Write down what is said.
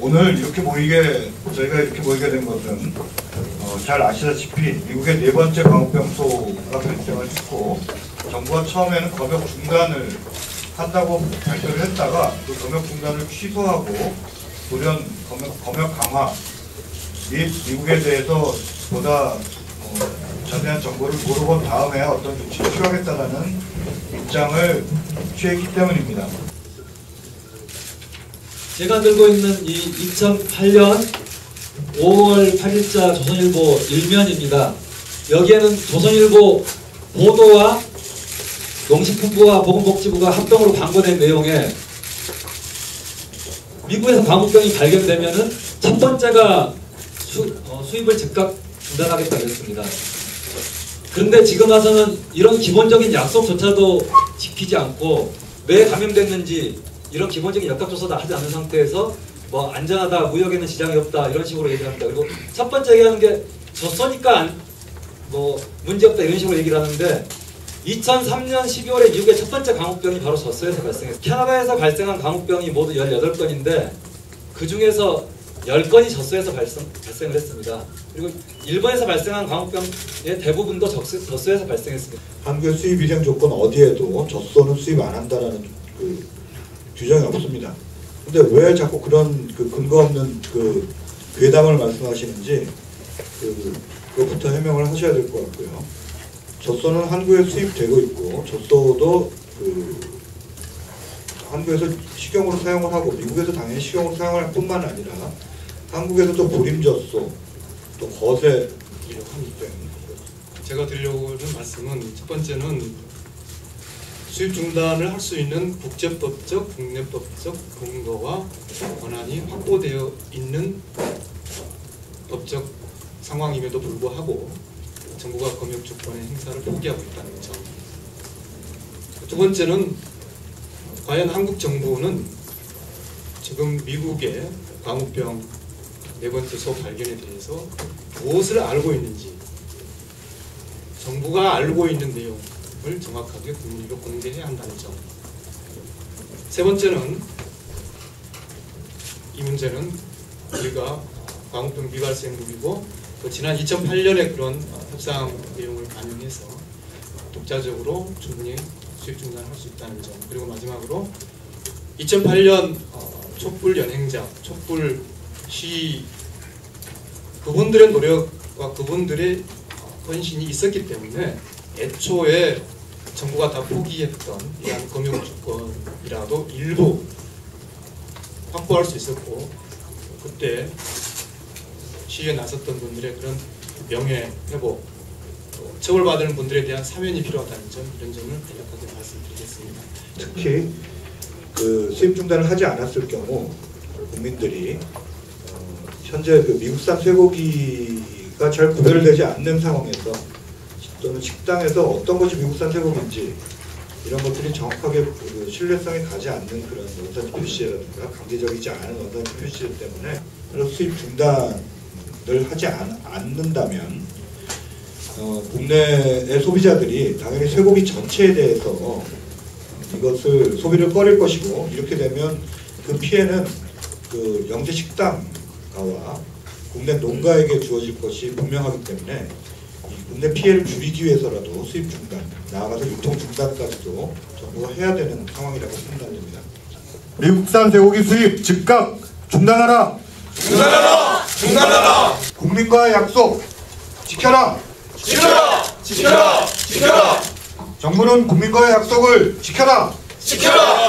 오늘 저희가 이렇게 모이게 된 것은 잘 아시다시피 미국의 4번째 광우병소가 발생을 했고, 정부가 처음에는 검역 중단을 한다고 발표를 했다가 그 검역 중단을 취소하고 돌연 검역 강화 및 미국에 대해서 보다 자세한 정보를 물어본 다음에 어떤 조치를 취하겠다라는 입장을 취했기 때문입니다. 제가 들고 있는 이 2008년 5월 8일자 조선일보 일면입니다. 여기에는 조선일보 보도와 농식품부와 보건복지부가 합동으로 광고된 내용에 미국에서 광우병이 발견되면은 첫 번째가 수입을 즉각 중단하겠다 이랬습니다. 그런데 지금 와서는 이런 기본적인 약속조차도 지키지 않고 왜 감염됐는지 이런 기본적인 역학조사도 하지 않은 상태에서 뭐 안전하다, 무역에는 지장이 없다 이런 식으로 얘기합니다. 그리고 첫 번째 얘기하는 게 졌으니까 뭐 문제없다 이런 식으로 얘기를 하는데 2003년 12월에 미국의 첫 번째 광우병이 바로 젖소에서 발생했어요. 캐나다에서 발생한 광우병이 모두 18건인데 그 중에서 10건이 젖소에서 발생을 했습니다. 그리고 일본에서 발생한 광우병의 대부분도 젖소에서 발생했습니다. 한국의 수입 위생 조건 어디에도 젖소는 수입 안 한다라는 규정이 없습니다. 근데 왜 자꾸 그런 근거 없는 괴담을 말씀하시는지 그것부터 해명을 하셔야 될 것 같고요. 젖소는 한국에 수입되고 있고 젖소도 한국에서 식용으로 사용을 하고 미국에서 당연히 식용으로 사용할 뿐만 아니라 한국에서도 불임젖소 또 거세 하기 때문에 제가 드리려고 하는 말씀은 첫 번째는 수입 중단을 할 수 있는 국제법적, 국내법적 근거와 권한이 확보되어 있는 법적 상황임에도 불구하고 정부가 검역 주권의 행사를 포기하고 있다는 점. 두 번째는 과연 한국 정부는 지금 미국의 광우병 4번째 소 발견에 대해서 무엇을 알고 있는지, 정부가 알고 있는 내용을 정확하게 국민에게 공개해야 한다는 점. 세 번째는 이 문제는 우리가 광우병 미발생국이고 또 지난 2008년에 그런 협상 내용을 반영해서 독자적으로 충분히 수입 중단할 수 있다는 점. 그리고 마지막으로 2008년 촛불 연행자, 촛불 시 그분들의 노력과 그분들의 헌신이 있었기 때문에 애초에 정부가 다 포기했던 이러한 검역 주권이라도 일부 확보할 수 있었고, 그때 시위에 나섰던 분들의 그런 명예 회복, 또 처벌받는 분들에 대한 사면이 필요하다는 점, 이런 점을 간략하게 말씀드리겠습니다. 특히 수입 중단을 하지 않았을 경우 국민들이 현재 미국산 쇠고기가 잘 구별되지 않는 상황에서 또는 식당에서 어떤 것이 미국산 쇠고기인지 이런 것들이 정확하게 신뢰성이 가지 않는 그런 원산 표시라든가 강제적이지 않은 원산 표시 때문에 수입 중단을 하지 않는다면 국내의 소비자들이 당연히 쇠고기 전체에 대해서 이것을 소비를 꺼릴 것이고, 이렇게 되면 그 피해는 영세 식당가와 국내 농가에게 주어질 것이 분명하기 때문에 이 국내 피해를 줄이기 위해서라도 수입 중단, 나아가서 유통 중단까지도 정부가 해야 되는 상황이라고 판단됩니다. 미국산 쇠고기 수입 즉각 중단하라! 중단하라! 중단하라! 국민과의 약속 지켜라! 지켜라! 지켜라! 지켜라! 정부는 국민과의 약속을 지켜라! 지켜라!